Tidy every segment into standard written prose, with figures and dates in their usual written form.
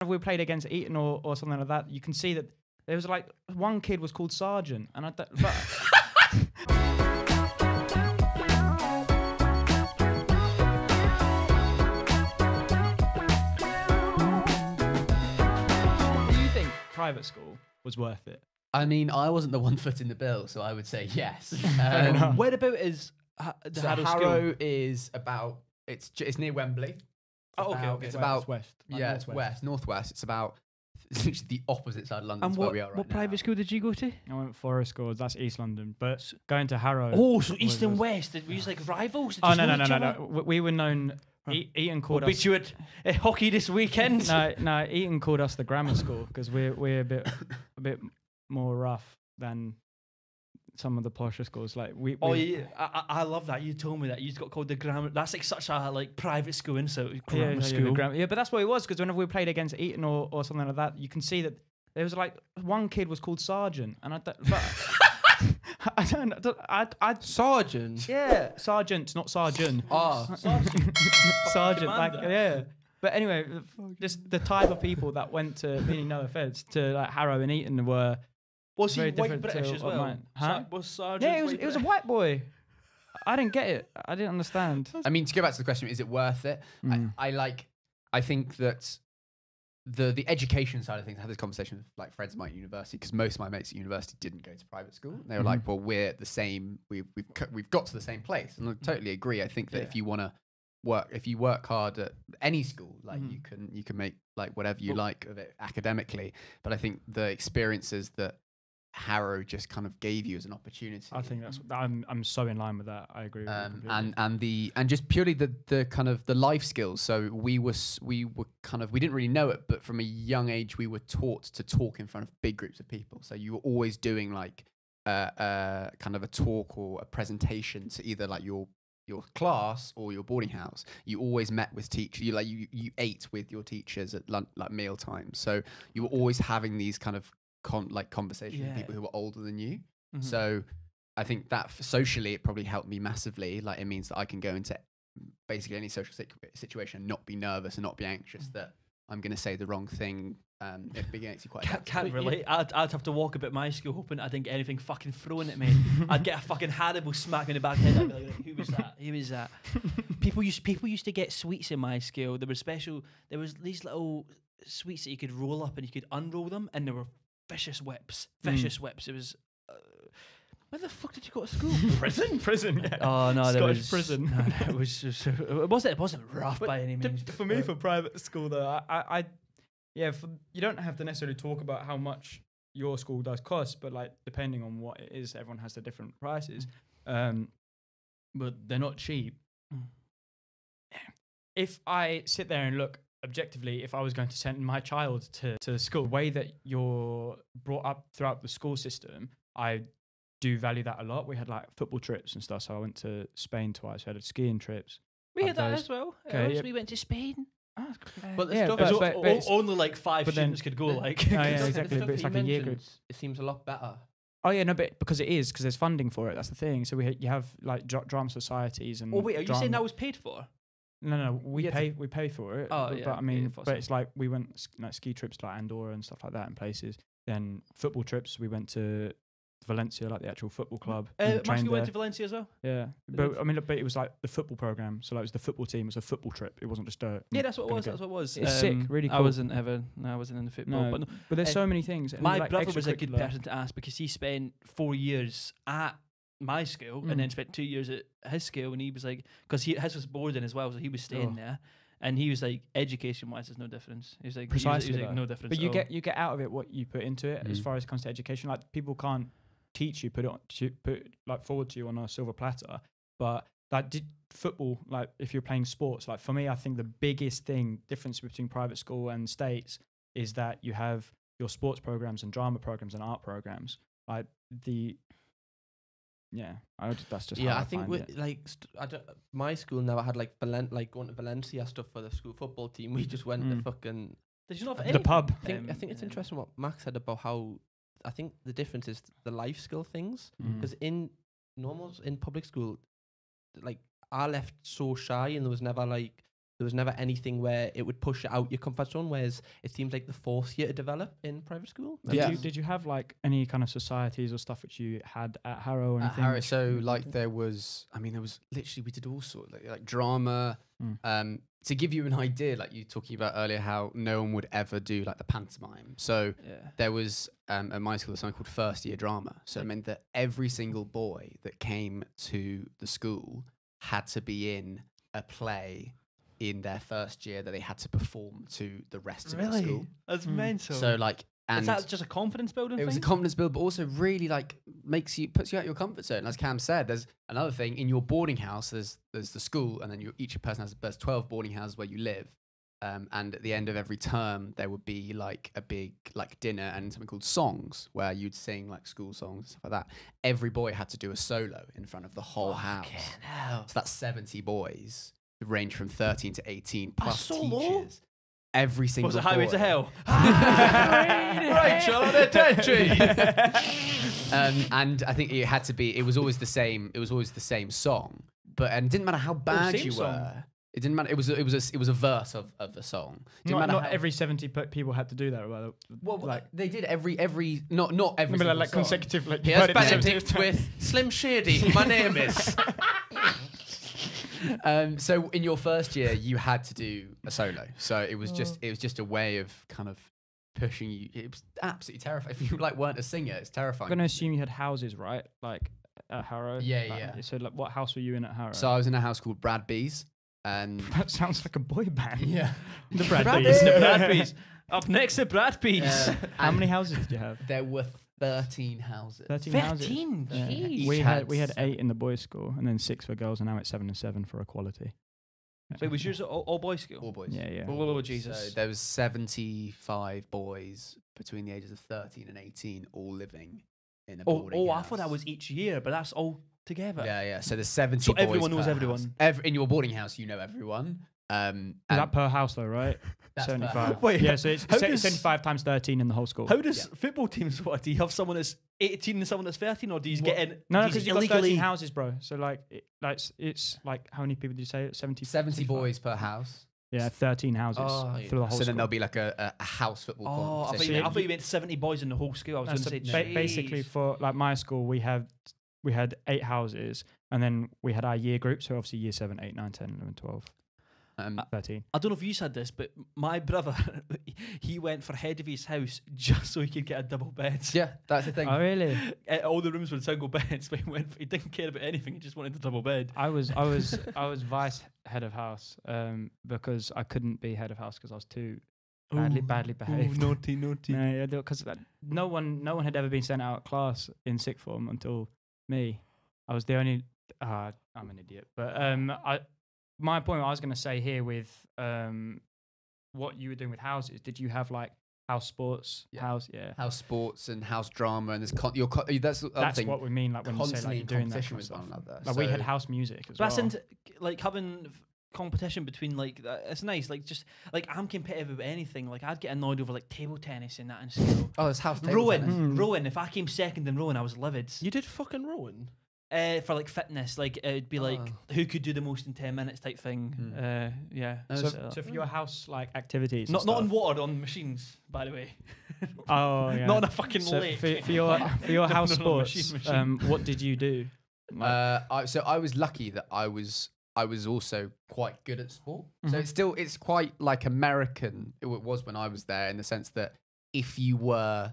If we played against Eton or something like that, you can see that there was like one kid was called Sergeant, and but do you think private school was worth it? I mean, I wasn't the one footing the bill, so I would say yes. Whereabout is the So Harrow Harrow School? is about it's near Wembley. It's about west. yeah, northwest. It's about literally the opposite side of London to where we are right what now. private school did you go to? I went Forest School. That's East London, but going to Harrow. Oh, so East and West. Did we use like rivals? Did Oh you no know no each no other? no. We were known. Eton called We'll us. beat you at hockey this weekend. No. Eton called us the grammar school because we're a bit more rough than some of the posher schools. Like I love that. You told me that you got called the grammar. That's like such a like private school insult. Grammar yeah, school. Yeah, but that's what it was because whenever we played against Eton or something like that, you can see that there was like one kid was called Sergeant, and Sergeant. Yeah, Sergeant, not Sergeant. Sergeant, like yeah. But anyway, just the type of people that went to, meaning no offense, to like Harrow and Eton were. Was he very white different British to as what well? mine- Huh? Was Sergeant? Yeah, it was a white boy. I didn't get it. I didn't understand. I mean, to go back to the question, is it worth it? I think that the education side of things, I had this conversation with like friends of mine at university, because most of my mates at university didn't go to private school. They were like, well, we're the same. We've got to the same place. And I totally agree. I think that if you want to if you work hard at any school, like you can make like whatever you like of it academically. But I think the experiences that Harrow just kind of gave you as an opportunity. I think I'm so in line with that. I agree with you completely. and just purely the kind of the life skills. So we were kind of, we didn't really know it, but from a young age we were taught to talk in front of big groups of people. So you were always doing like kind of a talk or a presentation to either like your class or your boarding house. You always met with teachers. You ate with your teachers at like meal times. So you were always having these kind of conversation with people who were older than you. So I think that socially it probably helped me massively. Like it means that I can go into basically any social situation and not be nervous and not be anxious that I'm going to say the wrong thing. It makes you quite can't relate. I'd have to walk about my school hoping I didn't get anything fucking thrown at me. I'd get a fucking Hannibal smack in the back head. I'd be like, who was that? Who was that? People used to get sweets in my school. There was these little sweets that you could roll up and you could unroll them, and there were vicious whips. It was. Where the fuck did you go to school? Prison. Yeah. Oh no, Scottish prison. No, it was just, it wasn't rough by any means. For me, for private school though, you don't have to necessarily talk about how much your school does cost, but like depending on what it is, everyone has their different prices. But they're not cheap. If I sit there and look objectively, if I was going to send my child to school, the way that you're brought up throughout the school system, I do value that a lot. We had like football trips and stuff, so I went to Spain twice. We had skiing trips. We had that as well. Okay, We went to Spain. But the Yeah, stuff but only like five students could go. Like, yeah, the exactly. stuff But it's you like a year group. mentioned, it seems a lot better. Oh yeah, no, but because there's funding for it. That's the thing. So you have like drama societies and. Oh wait, are you saying that was paid for? No, we pay for it. Oh, but, yeah, but I mean, yeah, but it's like we went like ski trips to like Andorra and stuff like that and places. Then football trips, we went to Valencia, like the actual football club. My trained school went there. to Valencia as well. Yeah, but I mean, but it was like the football program. So like it was the football team. It was a football trip. It wasn't just a. Yeah, that's what it gonna was. go. That's what it was. It's sick, really cool. I wasn't in the football, No, but but there's so many things. And my like brother was a good extracurricular. person to ask because he spent 4 years at my school and then spent 2 years at his school, and he was like, because his was boarding as well, so he was staying there, and he was like, education wise, there's no difference. He was like, Precisely, he was like, no difference. But at all. you get out of it what you put into it. As far as it comes to education, like people can't teach you, put like forward to you on a silver platter. But like football, like if you're playing sports, like for me, I think the biggest difference between private school and states is that you have your sports programs and drama programs and art programs. Like that's just how I think find it. my school never had like going to Valencia stuff for the school football team. We just went to fucking Did you not have the anything? pub. I think it's interesting what Max said about how I think the difference is the life skill things, because in public school, like I left so shy and there was never like there was never anything where it would push you out your comfort zone, whereas it seems like they force you to develop in private school. Did you have like any kind of societies or stuff which you had at Harrow or At anything? Harrow, so like there was literally, we did all sorts like drama. To give you an idea, like you talking about earlier, how no one would ever do like the pantomime. So there was at my school, there's something called first year drama. So it meant that every single boy that came to the school had to be in a play in their first year that they had to perform to the rest of the school. That's mental. So like, and is that just a confidence building it was a thing? confidence build, but also really like puts you out your comfort zone. As Cam said, there's another thing in your boarding house. There's the school, and then each person there's 12 boarding houses where you live. And at the end of every term, there would be like a big like dinner and something called songs, where you'd sing like school songs and stuff like that. Every boy had to do a solo in front of the whole house. So that's 70 boys, who range from 13 to 18, plus teachers. Every single Was it Highway to Hell? Rachel on attention. And I think it had to be. It was always the same. It was always the same song. And it didn't matter how bad you were. It didn't matter. It was a verse of the song. Not every 70 people had to do that. Well, like they did every not every. But like song. consecutive. Like Here's Benedict with Slim Shady. My name is. So in your first year, you had to do a solo. So it was just a way of kind of pushing you. It was absolutely terrifying. If you like weren't a singer, it's terrifying. I'm gonna assume you had houses, right? Like at Harrow. Yeah. So like, what house were you in at Harrow? So I was in a house called Brad B's, and that sounds like a boy band. Yeah, the Brad B's. B's. The Brad B's. Up next, the Brad B's. How many houses did you have? There were 13 houses. 13 houses. 13? Yeah. Jeez. We had 8 in the boys' school, and then 6 for girls, and now it's 7 and 7 for equality. So it was yours all boys school? All boys. Yeah. Oh, Jesus. So there was 75 boys between the ages of 13 and 18, all living in a boarding house. I thought that was each year, but that's all together. Yeah. So there's 70 So boys everyone knows per everyone. house. In your boarding house, you know everyone. Is that per house though, right? That's per 75. house. Wait, Yeah, so it's how does- 75 times 13 in the whole school. How does football teams work? Do you have someone that's 18 and someone that's 13, or do you get in? No, do because you've got 13 houses, bro. So like, it's like, how many people did you say? 70 70 boys per house. Yeah, 13 houses Oh, for the whole So school. then there'll be like a house football Oh, I competition. thought you meant 70 boys in the whole school. I was No, going to so say, basically jeez. for like my school, we had 8 houses, and then we had our year group. So obviously year 7, 8, 9, 10, 11, 12. 13. I don't know if you said this, but my brother, he went for head of his house just so he could get a double bed. Yeah, that's the thing. Oh really? All the rooms were single beds, but he didn't care about anything. He just wanted a double bed. I was vice head of house because I couldn't be head of house because I was too badly behaved. Naughty. No, because no one had ever been sent out of class in sixth form until me. I was the only. I'm an idiot, but my point I was going to say here with what you were doing with houses. Did you have like house sports, house sports and house drama, and there's that's the other That's thing. what we mean. Like when you say Constantly like in you're doing that competition kind of with one stuff. another. Like we had house music as well. That's like having competition between like it's nice. Like just like I'm competitive with anything. Like I'd get annoyed over like table tennis and that in school. Oh, there's house table tennis. Rowing. If I came second in rowing, I was livid. You did fucking rowing? For like fitness, like it'd be like who could do the most in 10 minutes type thing. Yeah. So for your house like activities, Not on water, on machines, by the way. Oh yeah. Not on a fucking So lake. for your house No, sports, machine. what did you do? Like, So I was lucky that I was also quite good at sport. So it's quite like American. It was when I was there, in the sense that if you were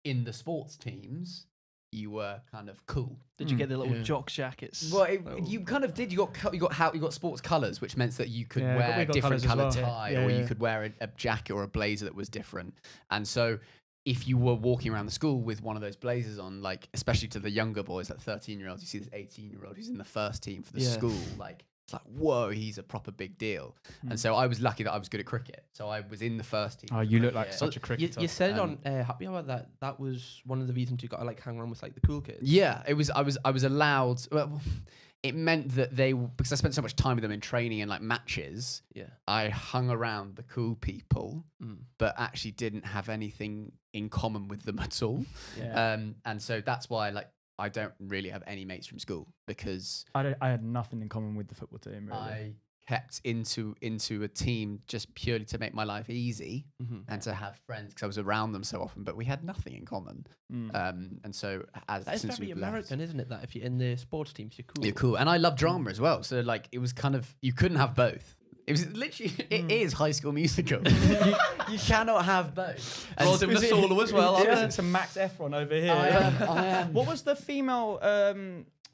in the sports teams, you were kind of cool. Did you get the little jock jackets? Well, you kind of did. You got sports colours, which meant that you could Yeah, wear we a got different colours as colour well. tie, Yeah, or yeah. you could wear a jacket or a blazer that was different. And so, if you were walking around the school with one of those blazers on, like especially to the younger boys, like 13-year-olds, you see this 18-year-old who's in the first team for the school, like. It's like, whoa, he's a proper big deal. And so I was lucky that I was good at cricket. So I was in the first team. Oh, you look like cricket. such a cricketer. You said it on Happy Hour that was one of the reasons you got to like hang around with like the cool kids. Yeah, it was. I was allowed. Well, it meant that because I spent so much time with them in training and like matches. Yeah. I hung around the cool people, but actually didn't have anything in common with them at all. Yeah. And so that's why I don't really have any mates from school, because I had nothing in common with the football team. Really. I kept into a team just purely to make my life easy and to have friends because I was around them so often, but we had nothing in common. And so That's since very we've American, isn't it? That if you're in the sports teams, you're cool. you're cool. And I love drama as well. So like it was kind of, you couldn't have both. It was literally, it is High School Musical. you cannot have both. We're all doing a solo as well. aren't we? It's a Max Efron over here. I am. What was the female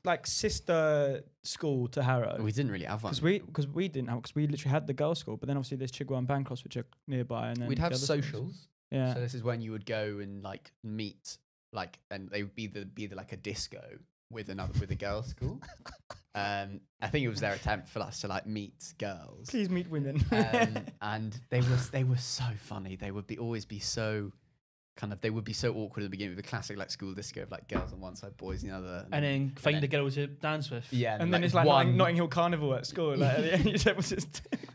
like sister school to Harrow? We didn't really have one. Because we didn't have, because we literally had the girls' school, but then obviously there's Chigwell and Bancross, which are nearby, and then We'd the have other schools. socials. Yeah. So this is when you would go and like meet, like, and they would be like a disco with a girls' school. I think it was their attempt for us to like meet girls. Please meet women. And they were so funny. They would always be so they would be so awkward at the beginning with the classic like school disco of like girls on one side, boys on the other, and then find a girl to dance with. Yeah, and then it's like Notting Hill Carnival at school. Like, and then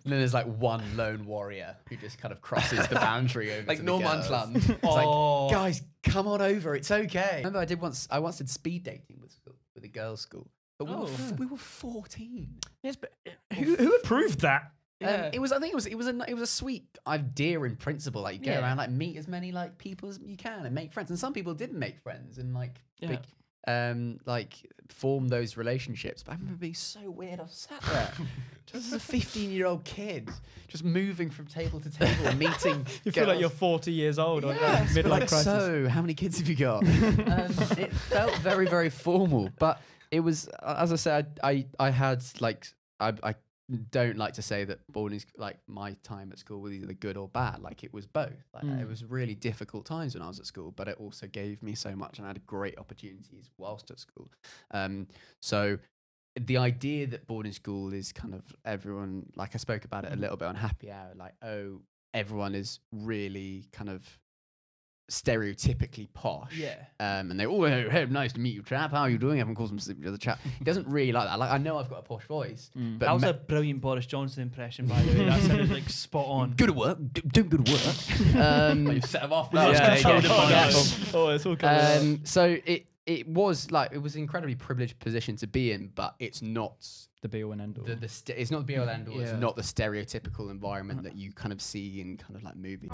there's like one lone warrior who just kind of crosses the boundary over Like to no the man's girls. land. It's like, guys, come on over. It's okay. I remember I once did speed dating with a girls' school, but we were 14. Yes, but who approved that? Yeah. It was a sweet idea in principle. Like you go around, like meet as many like people as you can and make friends. And some people didn't make friends and like like form those relationships. But I remember being so weird. I was sat there just as a 15-year-old kid, just moving from table to table and meeting. You feel like you're 40 years old or midlife like, crisis. so how many kids have you got? It felt very, very formal, but it was, as I said, I had like I don't like to say that boarding like my time at school was either good or bad. Like it was both. Like it was really difficult times when I was at school, but it also gave me so much, and I had great opportunities whilst at school. So the idea that boarding school is kind of everyone, like I spoke about it a little bit on Happy Hour, like, oh, everyone is really kind of stereotypically posh. Yeah. And they all, hey, nice to meet you, chap. How are you doing? Everyone calls him the chap. He doesn't really like that. Like, I know I've got a posh voice, but That was a brilliant Boris Johnson impression, by the way. That sounded like spot on. good at work. Doing good work. You set him off. That was controlled upon yeah. us. Oh, it's all coming out. So it was an incredibly privileged position to be in, but it's not The be all and end all. it's not the be all and end all. It's Yeah. not the stereotypical environment that you kind of see in kind of like movies.